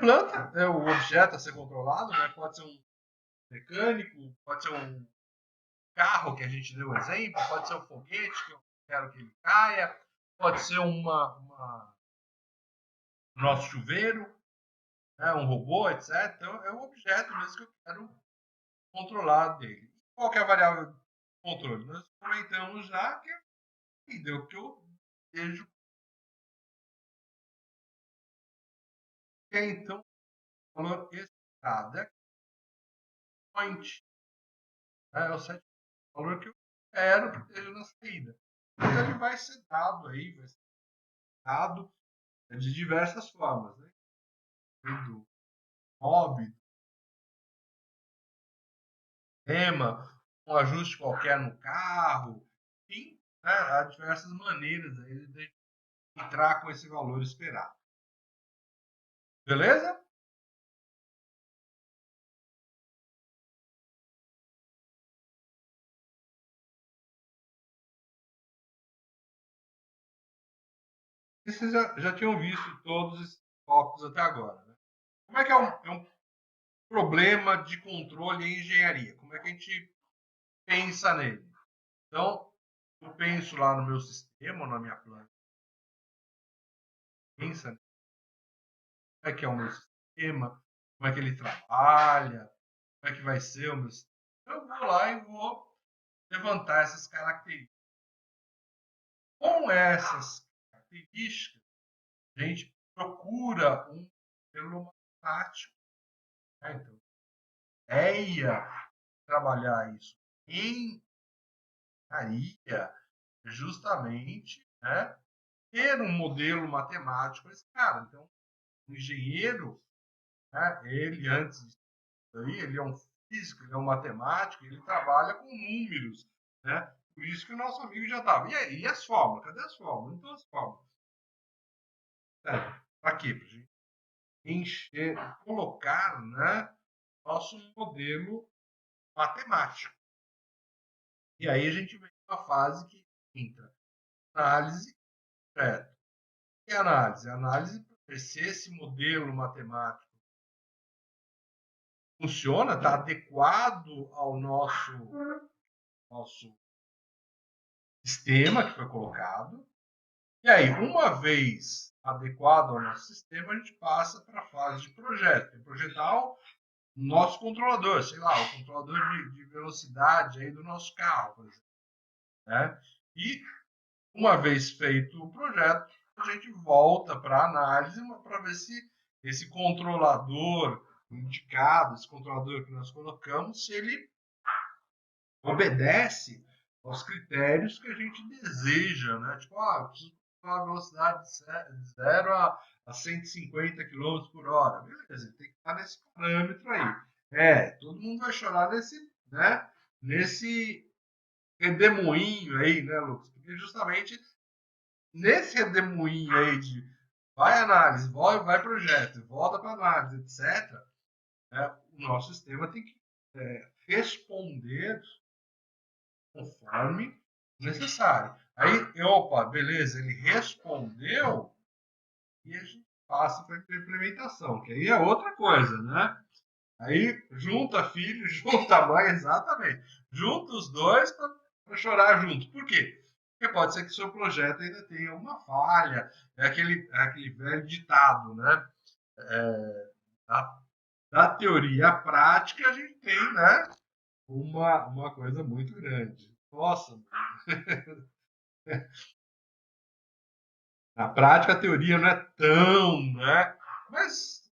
planta, o objeto a ser controlado, né? Pode ser um mecânico, pode ser um carro, que a gente deu exemplo, pode ser um foguete, que eu quero que ele caia, pode ser nosso chuveiro, né? Um robô, etc. Então, é um objeto mesmo que eu quero controlar dele. Qual que é a variável de controle? Nós comentamos já que deu que eu vejo que é, então, o valor esperado. É point, né? É o set valor que eu quero que esteja na saída. Então, ele vai ser dado aí, vai ser dado de diversas formas, né? Do hobby, tema, um ajuste qualquer no carro, enfim, né? Há diversas maneiras aí de entrar com esse valor esperado. Beleza? E vocês já tinham visto todos esses tópicos até agora, né? Como é que é um problema de controle em engenharia? Como é que a gente pensa nele? Então, eu penso lá no meu sistema, na minha planta. Pensa como é que é o meu sistema, como é que ele trabalha, como é que vai ser o meu sistema. Eu vou lá e vou levantar essas características. Com essas características, a gente procura um modelo matemático. Né? Então, a ideia de trabalhar isso em engenharia justamente, né, ter um modelo matemático para esse cara. Então, o engenheiro, né, ele antes disso aí, ele é um físico, ele é um matemático, ele trabalha com números, né? Por isso que o nosso amigo já estava. E as fórmulas? Cadê as fórmulas? Então, as fórmulas. Para quê? Para a gente encher, colocar, né, nosso modelo matemático. E aí a gente vem para a fase que entra análise, certo? E análise? Análise para ver se esse modelo matemático funciona, está adequado ao nosso sistema que foi colocado. E aí, uma vez adequado ao nosso sistema, a gente passa para a fase de projeto. Tem projetar o nosso controlador, sei lá, o controlador de velocidade aí do nosso carro, por exemplo. Né? E, uma vez feito o projeto, a gente volta para a análise para ver se esse controlador indicado, esse controlador que nós colocamos, se ele obedece aos critérios que a gente deseja, né? Tipo, eu preciso controlar a velocidade de 0 a 150 km por hora. Beleza, tem que estar nesse parâmetro aí. Todo mundo vai chorar né? Nesse redemoinho aí, né, Lucas? Porque justamente nesse redemoinho aí de vai análise, vai projeto, volta para análise, etc., né, o nosso sistema tem que responder conforme necessário. Aí, opa, beleza, ele respondeu e a gente passa para a implementação, que aí é outra coisa, né? Aí junta filho, junta mãe, exatamente. Junta os dois para chorar junto. Por quê? Porque pode ser que o seu projeto ainda tenha uma falha. É aquele velho ditado, né? Da teoria à prática, a gente tem, né? Uma coisa muito grande. Nossa, na prática, a teoria não é tão, né? Mas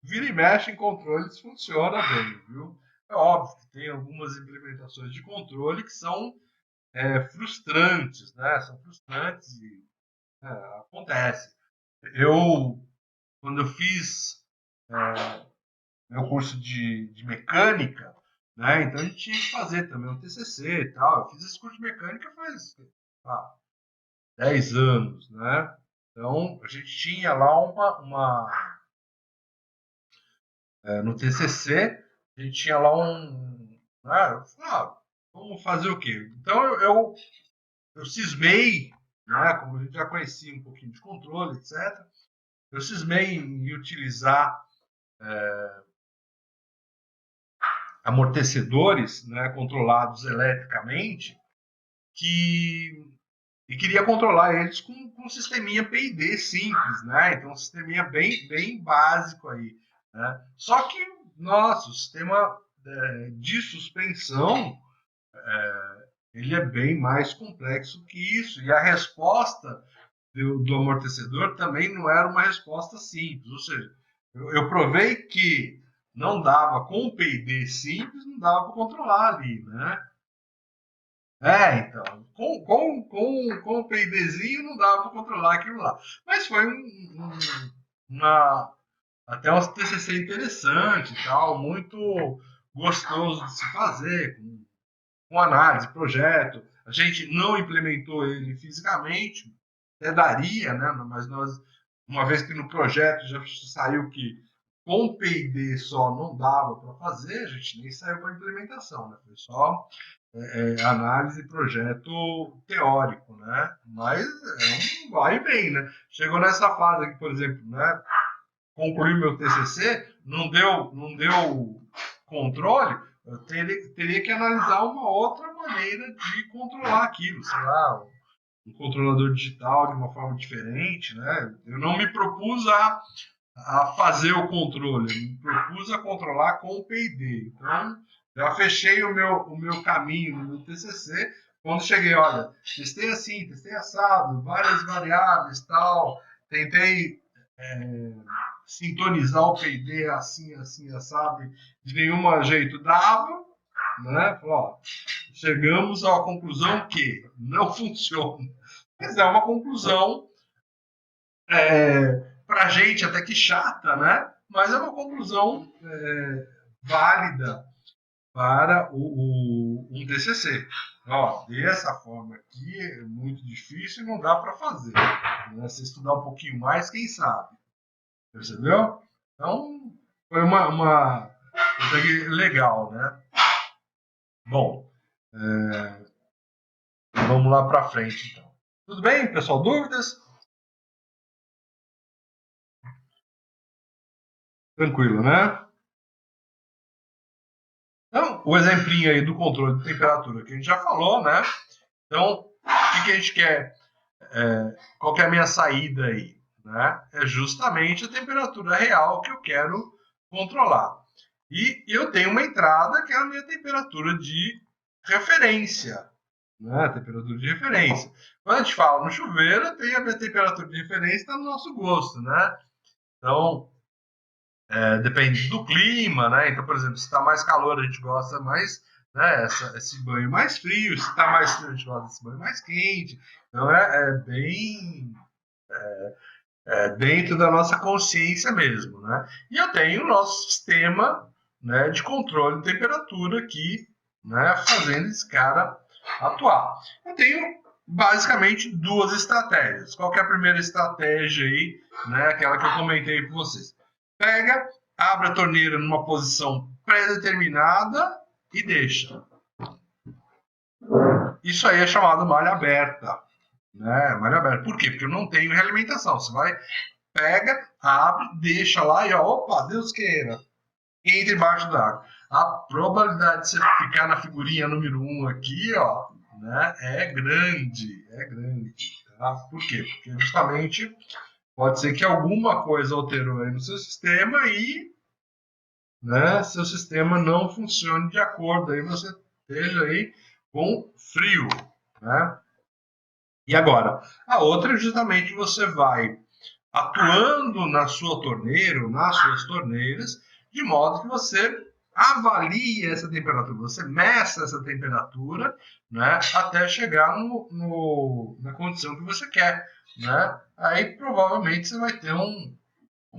vira e mexe em controles funciona bem, viu? É óbvio que tem algumas implementações de controle que são frustrantes, né? São frustrantes e acontece. Quando eu fiz meu curso de mecânica, né? Então a gente tinha que fazer também um TCC e tal. Eu fiz esse curso de mecânica faz 10 anos, né? Então, a gente tinha lá no TCC, a gente tinha lá vamos fazer o quê? Então, eu cismei, né, como a gente já conhecia um pouquinho de controle, etc., eu cismei em utilizar amortecedores, né, controlados eletricamente, e queria controlar eles com um sisteminha PID simples, né? Então, um sisteminha bem básico aí, né? Só que, nossa, o sistema de suspensão, ele é bem mais complexo que isso. E a resposta do amortecedor também não era uma resposta simples. Ou seja, eu provei que não dava com o PID simples, não dava para controlar ali, né? Então, com o PIDzinho não dava para controlar aquilo lá. Mas foi até um TCC interessante e tal, muito gostoso de se fazer, com análise, projeto. A gente não implementou ele fisicamente, até daria, né? Mas nós, uma vez que no projeto já saiu que com P&D só não dava para fazer, a gente nem saiu para implementação, né? Foi só análise e projeto teórico, né? Mas é um vai e vem, né? Chegou nessa fase aqui, por exemplo, né? Concluí meu TCC, não deu controle, eu teria que analisar uma outra maneira de controlar aquilo, sei lá, um controlador digital de uma forma diferente, né? Eu não me propus a fazer o controle, eu me propus a controlar com o P&D. Então, já fechei o meu caminho no meu TCC. Quando cheguei, olha, testei assim, testei assado, várias variáveis, tal, tentei sintonizar o P&D assim, assado, de nenhum jeito dava, né? Ó, chegamos à conclusão que não funciona. Mas é uma conclusão para a gente até que chata, né? Mas é uma conclusão válida para um TCC. Ó, dessa forma aqui é muito difícil e não dá para fazer. Né? Se estudar um pouquinho mais, quem sabe? Percebeu? Então, foi uma legal, né? Bom, vamos lá para frente, então. Tudo bem, pessoal? Dúvidas? Tranquilo, né? Então, o exemplinho aí do controle de temperatura que a gente já falou, né? Então, o que a gente quer? Qual que é a minha saída aí? Né? É justamente a temperatura real que eu quero controlar. E eu tenho uma entrada que é a minha temperatura de referência. Né? Temperatura de referência. Quando a gente fala no chuveiro, tem a minha temperatura de referência, está no nosso gosto. Né? Então, depende do clima, né? Então, por exemplo, se está mais calor, a gente gosta mais, né, esse banho mais frio. Se está mais frio, a gente gosta desse banho mais quente. Então, é bem dentro da nossa consciência mesmo, né? E eu tenho o nosso sistema, né, de controle de temperatura aqui, né, fazendo esse cara atuar. Eu tenho basicamente duas estratégias. Qual que é a primeira estratégia aí, né, aquela que eu comentei com vocês? Pega, abre a torneira numa posição pré-determinada e deixa. Isso aí é chamado malha aberta. Né? Malha aberta. Por quê? Porque eu não tenho realimentação. Você vai, pega, abre, deixa lá e ó, opa, Deus queira, entra embaixo d'água. A probabilidade de você ficar na figurinha número 1 aqui, ó, né, é grande, é grande. Tá? Por quê? Porque justamente pode ser que alguma coisa alterou aí no seu sistema e, né, seu sistema não funcione de acordo, aí você esteja aí com frio, né? E agora, a outra justamente você vai atuando na sua torneira, ou nas suas torneiras, de modo que você avalie essa temperatura, você meça essa temperatura, né, até chegar na condição que você quer. Né? Aí provavelmente você vai ter um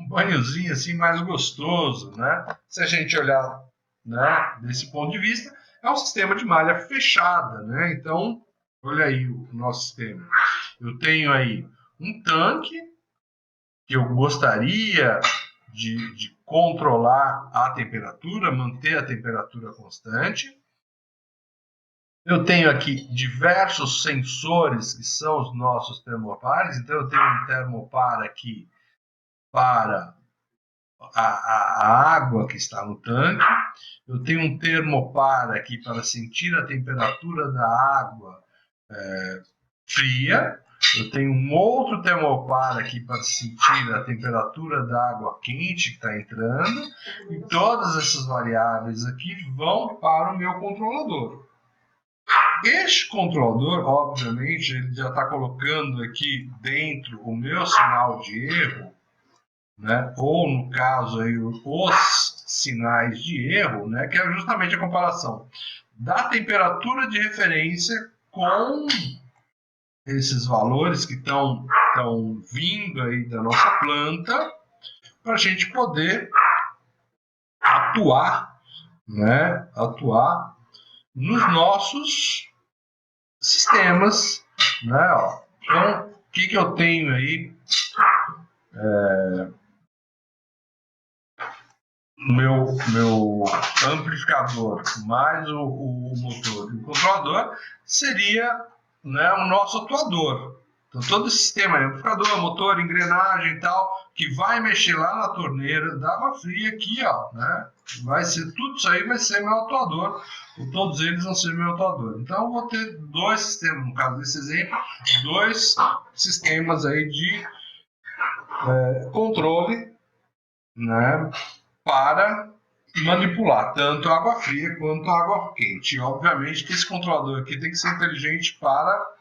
banhozinho assim mais gostoso. Né? Se a gente olhar, né, desse ponto de vista, é um sistema de malha fechada. Né? Então, olha aí o nosso sistema. Eu tenho aí um tanque que eu gostaria de controlar a temperatura, manter a temperatura constante. Eu tenho aqui diversos sensores que são os nossos termopares. Então, eu tenho um termopar aqui para a água que está no tanque, eu tenho um termopar aqui para sentir a temperatura da água fria, eu tenho um outro termopar aqui para sentir a temperatura da água quente que está entrando, e todas essas variáveis aqui vão para o meu controlador. Este controlador, obviamente, ele já está colocando aqui dentro o meu sinal de erro, né? Ou no caso aí, os sinais de erro, né? Que é justamente a comparação da temperatura de referência com esses valores que estão vindo aí da nossa planta, para a gente poder atuar, né? Atuar nos nossos sistemas, né? Ó. Então, o que eu tenho aí? Meu amplificador mais o motor e o controlador seria, né, o nosso atuador. Então, todo esse sistema, amplificador, motor, engrenagem e tal, que vai mexer lá na torneira da água fria aqui, ó, né? Vai ser tudo isso aí, vai ser meu atuador. Todos eles vão ser meu atuador. Então, eu vou ter dois sistemas, no caso desse exemplo, dois sistemas aí de controle, né? Para manipular tanto a água fria quanto a água quente. E, obviamente que esse controlador aqui tem que ser inteligente para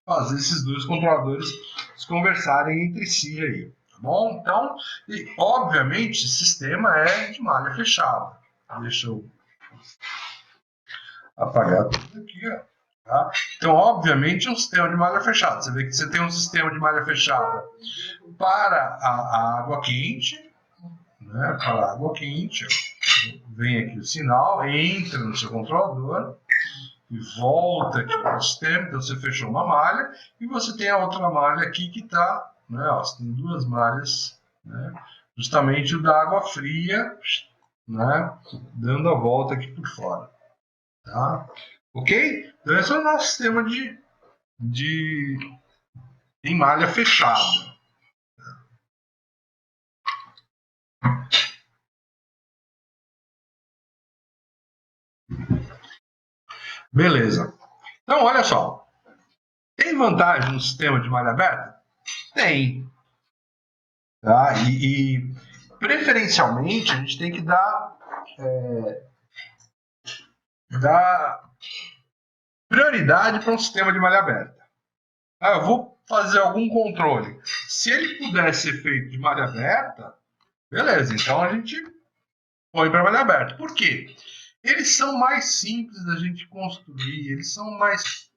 fazer esses dois controladores se conversarem entre si aí, tá bom? Então, e, obviamente, o sistema é de malha fechada. Deixa eu apagar tudo aqui, ó. Tá? Então, obviamente, é um sistema de malha fechada. Você vê que você tem um sistema de malha fechada para a água quente, né? Para a água quente, ó. Vem aqui o sinal, entra no seu controlador e volta aqui para o sistema. Então você fechou uma malha e você tem a outra malha aqui que está, né? Ó, você tem duas malhas, né? Justamente o da água fria, né? Dando a volta aqui por fora, tá? Ok? Então esse é o nosso sistema em malha fechada. Beleza. Então, olha só. Tem vantagem no sistema de malha aberta? Tem. Tá? E preferencialmente, a gente tem que dar prioridade para um sistema de malha aberta. Eu vou fazer algum controle. Se ele puder ser feito de malha aberta, beleza, então a gente põe para malha aberta. Por quê? Eles são mais simples da gente construir, eles são mais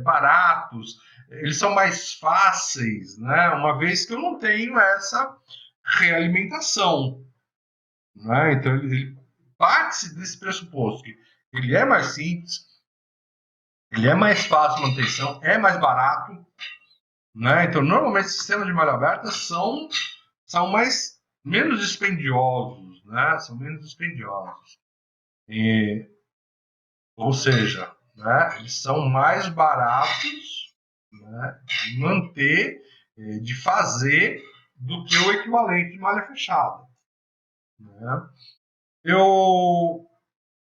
baratos, eles são mais fáceis, né? Uma vez que eu não tenho essa realimentação. Né? Então, ele parte desse pressuposto que ele é mais simples, ele é mais fácil de manutenção, é mais barato. Né? Então, normalmente, sistemas de malha aberta são menos dispendiosos. Né? São menos dispendiosos. Ou seja, né, eles são mais baratos, né, de manter, de fazer, do que o equivalente de malha fechada. Né?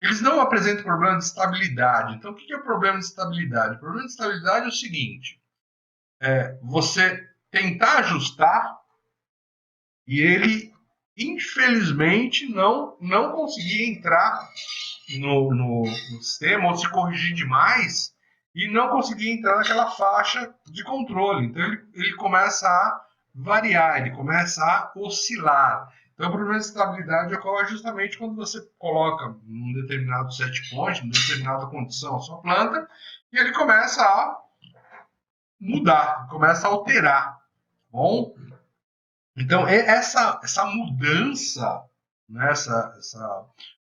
Eles não apresentam problema de estabilidade. Então, o que é o problema de estabilidade? O problema de estabilidade é o seguinte: você tentar ajustar e ele, infelizmente, não conseguir entrar no sistema ou se corrigir demais e não conseguir entrar naquela faixa de controle. Então, ele começa a variar, ele começa a oscilar. Então, o problema de estabilidade ocorre justamente quando você coloca um determinado set point, em determinada condição a sua planta, e ele começa a mudar, começa a alterar. Bom? Então, essa mudança, né, essa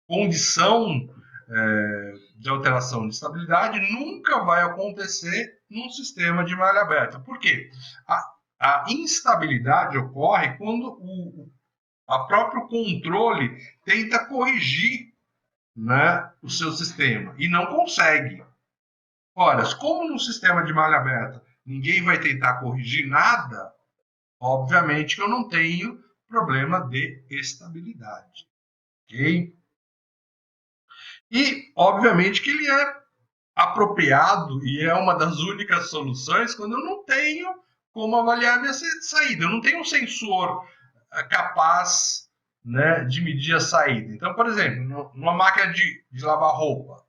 condição de alteração de estabilidade nunca vai acontecer num sistema de malha aberta. Por quê? A instabilidade ocorre quando a próprio controle tenta corrigir, né, o seu sistema e não consegue. Ora, como num sistema de malha aberta ninguém vai tentar corrigir nada, obviamente que eu não tenho problema de estabilidade, ok? E, obviamente, que ele é apropriado e é uma das únicas soluções quando eu não tenho como avaliar minha saída. Eu não tenho um sensor capaz, né, de medir a saída. Então, por exemplo, numa máquina de lavar roupa,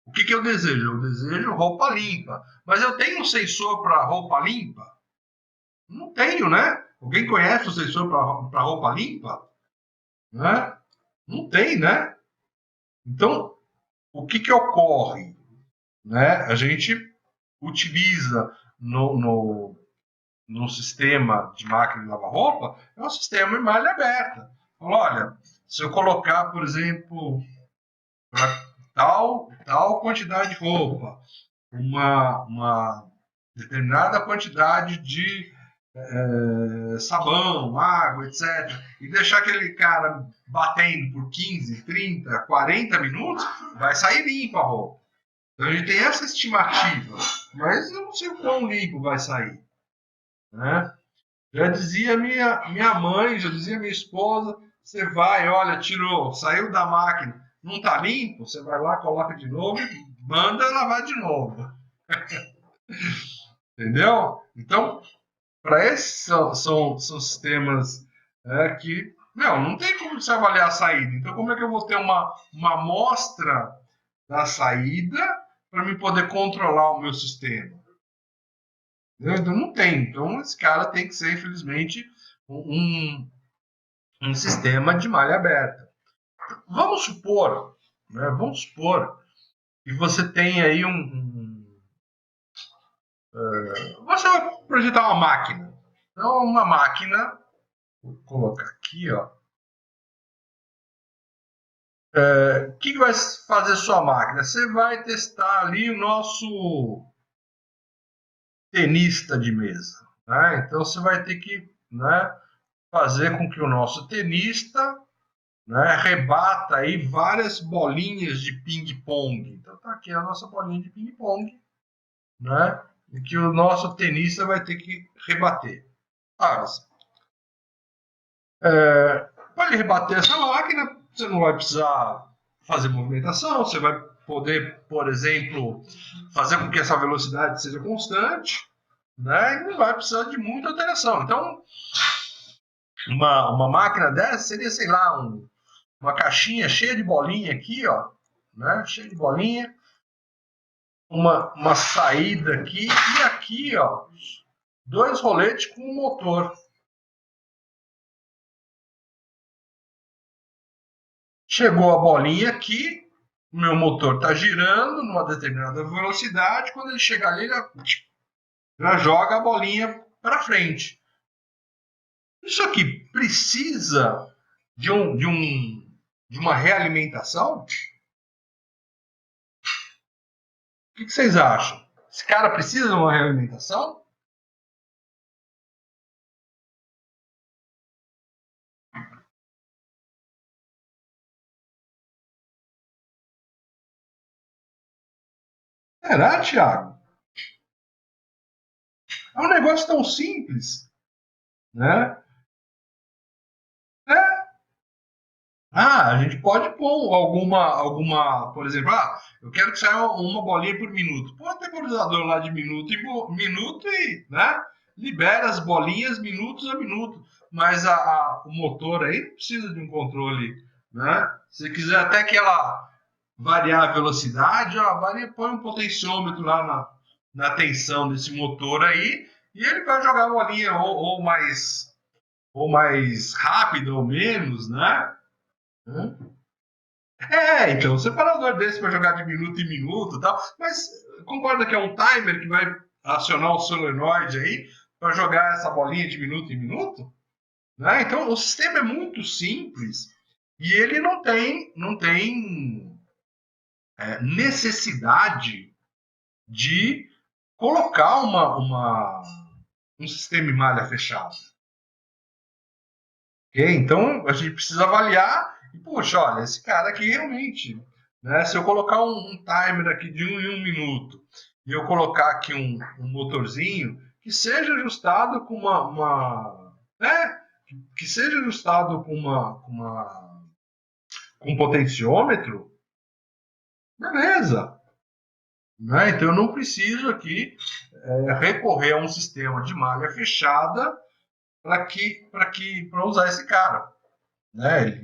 o que eu desejo? Eu desejo roupa limpa. Mas eu tenho um sensor para roupa limpa? Não tenho, né? Alguém conhece o sensor para roupa limpa? Né? Não tem, né? Então, o que ocorre? Né? A gente utiliza no sistema de máquina de lavar roupa, é um sistema em malha aberta. Então, olha, se eu colocar, por exemplo, para tal quantidade de roupa, uma determinada quantidade de sabão, água, etc., e deixar aquele cara batendo por 15, 30, 40 minutos, vai sair limpa a roupa. Então a gente tem essa estimativa, mas eu não sei o quão limpo vai sair. Né? Já dizia minha mãe, já dizia minha esposa, você vai, olha, tirou, saiu da máquina, não está limpo, você vai lá, coloca de novo e manda lavar de novo. Entendeu? Então, para esses são sistemas que não tem como você avaliar a saída. Então, como é que eu vou ter uma amostra da saída para me poder controlar o meu sistema? Então, não tem. Então, esse cara tem que ser, infelizmente, um sistema de malha aberta. Vamos supor, né, que você tem aí você vai projetar uma máquina. Então, uma máquina, vou colocar aqui, ó. O que vai fazer sua máquina? Você vai testar ali o nosso tenista de mesa. Né? Então, você vai ter que, né, fazer com que o nosso tenista, né, rebata aí várias bolinhas de ping-pong. Então, tá aqui a nossa bolinha de ping-pong, né, e que o nosso tenista vai ter que rebater. Para ele rebater essa máquina, você não vai precisar fazer movimentação, você vai poder, por exemplo, fazer com que essa velocidade seja constante, né, e não vai precisar de muita alteração. Então, uma máquina dessa seria, sei lá, uma caixinha cheia de bolinha aqui, ó, né, cheia de bolinha, uma saída aqui e aqui, ó, 2 roletes com um motor. Chegou a bolinha aqui, o meu motor está girando numa determinada velocidade, quando ele chegar ali, ele já joga a bolinha para frente. Isso aqui precisa de uma realimentação? O que vocês acham? Esse cara precisa de uma realimentação? Será, Thiago? É um negócio tão simples, né? É. A gente pode pôr por exemplo, eu quero que saia uma bolinha por minuto. Põe o temporizador lá de minuto em minuto e, né, libera as bolinhas minutos a minuto. Mas o motor aí não precisa de um controle, né? Se quiser até que ela variar a velocidade, põe um potenciômetro lá na tensão desse motor aí e ele vai jogar a bolinha ou mais rápido ou menos, né? Então, um separador desse para jogar de minuto em minuto e tal, mas concorda que é um timer que vai acionar o solenoide aí para jogar essa bolinha de minuto em minuto? Né? Então, o sistema é muito simples e ele não tem necessidade de colocar um sistema em malha fechada. Okay? Então, a gente precisa avaliar e, poxa, olha, esse cara aqui realmente, né, se eu colocar um timer aqui de 1 em 1 minuto e eu colocar aqui um motorzinho que seja ajustado com né? Que seja ajustado com um potenciômetro, beleza. Né? Então eu não preciso aqui recorrer a um sistema de malha fechada para usar esse cara. Né?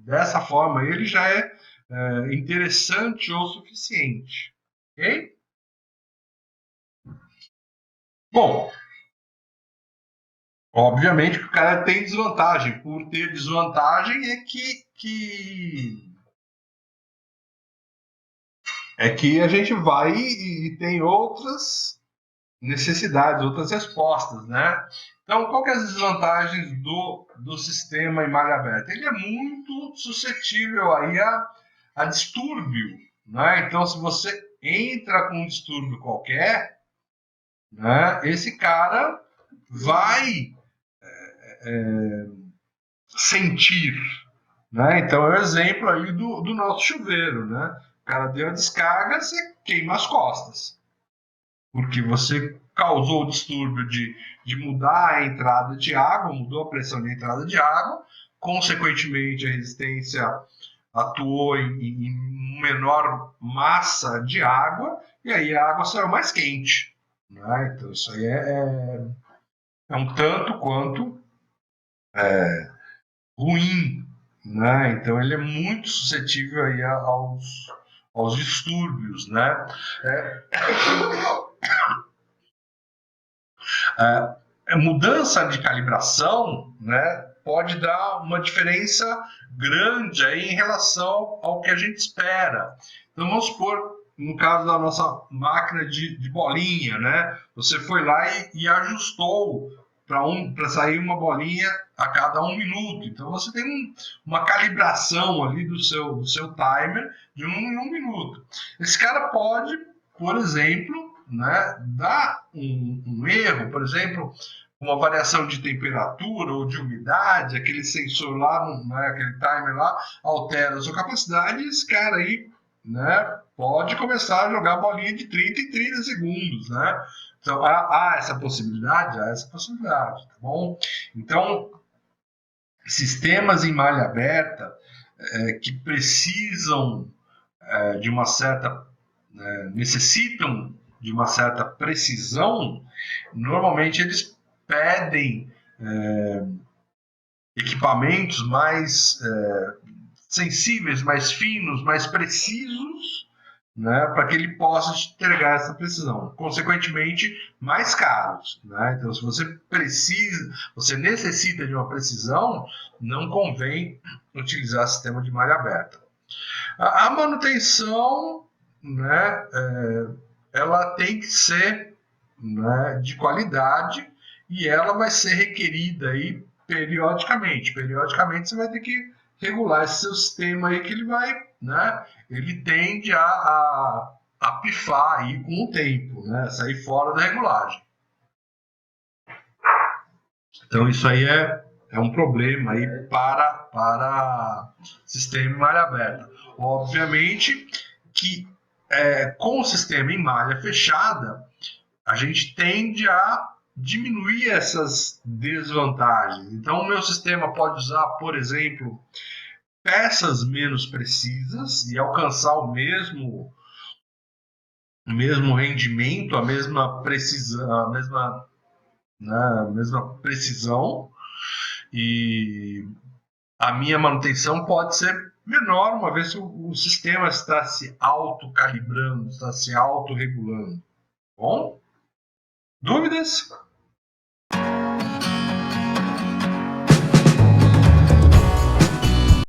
Dessa forma ele já é interessante o suficiente. Ok? Bom, obviamente que o cara tem desvantagem. Por ter desvantagem é que a gente vai e tem outras necessidades, outras respostas, né? Então, qual que é as desvantagens do sistema em malha aberta? Ele é muito suscetível aí a distúrbio, né? Então, se você entra com um distúrbio qualquer, né, esse cara vai sentir, né? Então, é o exemplo aí do nosso chuveiro, né? O cara deu a descarga, você queima as costas, porque você causou o distúrbio de mudar a entrada de água, mudou a pressão de entrada de água, consequentemente a resistência atuou em menor massa de água, e aí a água saiu mais quente. Né? Então isso aí é um tanto quanto ruim. Né? Então ele é muito suscetível aí aos distúrbios. Né? É, mudança de calibração, né, pode dar uma diferença grande aí em relação ao que a gente espera. Então vamos supor, no caso da nossa máquina de bolinha, né, você foi lá e ajustou para sair uma bolinha a cada 1 minuto. Então você tem uma calibração ali do seu timer de 1 minuto. Esse cara pode, por exemplo, né, dar um erro, por exemplo, uma variação de temperatura ou de umidade, aquele sensor lá, né, aquele timer lá, altera a sua capacidade e esse cara aí, né, pode começar a jogar bolinha de 30 em 30 segundos, né? Então, há essa possibilidade? Há essa possibilidade, tá bom? Então, sistemas em malha aberta que precisam de uma certa necessitam de uma certa precisão, normalmente eles pedem equipamentos mais sensíveis, mais finos, mais precisos, né, para que ele possa entregar essa precisão. Consequentemente, mais caros. Né? Então, se você necessita de uma precisão, não convém utilizar sistema de malha aberta. A manutenção, né, ela tem que ser, né, de qualidade e ela vai ser requerida aí periodicamente. Periodicamente você vai ter que regular esse seu sistema aí que ele vai, né, ele tende a pifar aí com o tempo, né, sair fora da regulagem. Então isso aí é um problema aí para sistema em malha aberta. Obviamente que com o sistema em malha fechada, a gente tende a diminuir essas desvantagens. Então, o meu sistema pode usar, por exemplo, peças menos precisas e alcançar o mesmo rendimento, a mesma precisão, a mesma precisão, e a minha manutenção pode ser menor, uma vez que o sistema está se autocalibrando, está se autorregulando. Bom? Dúvidas?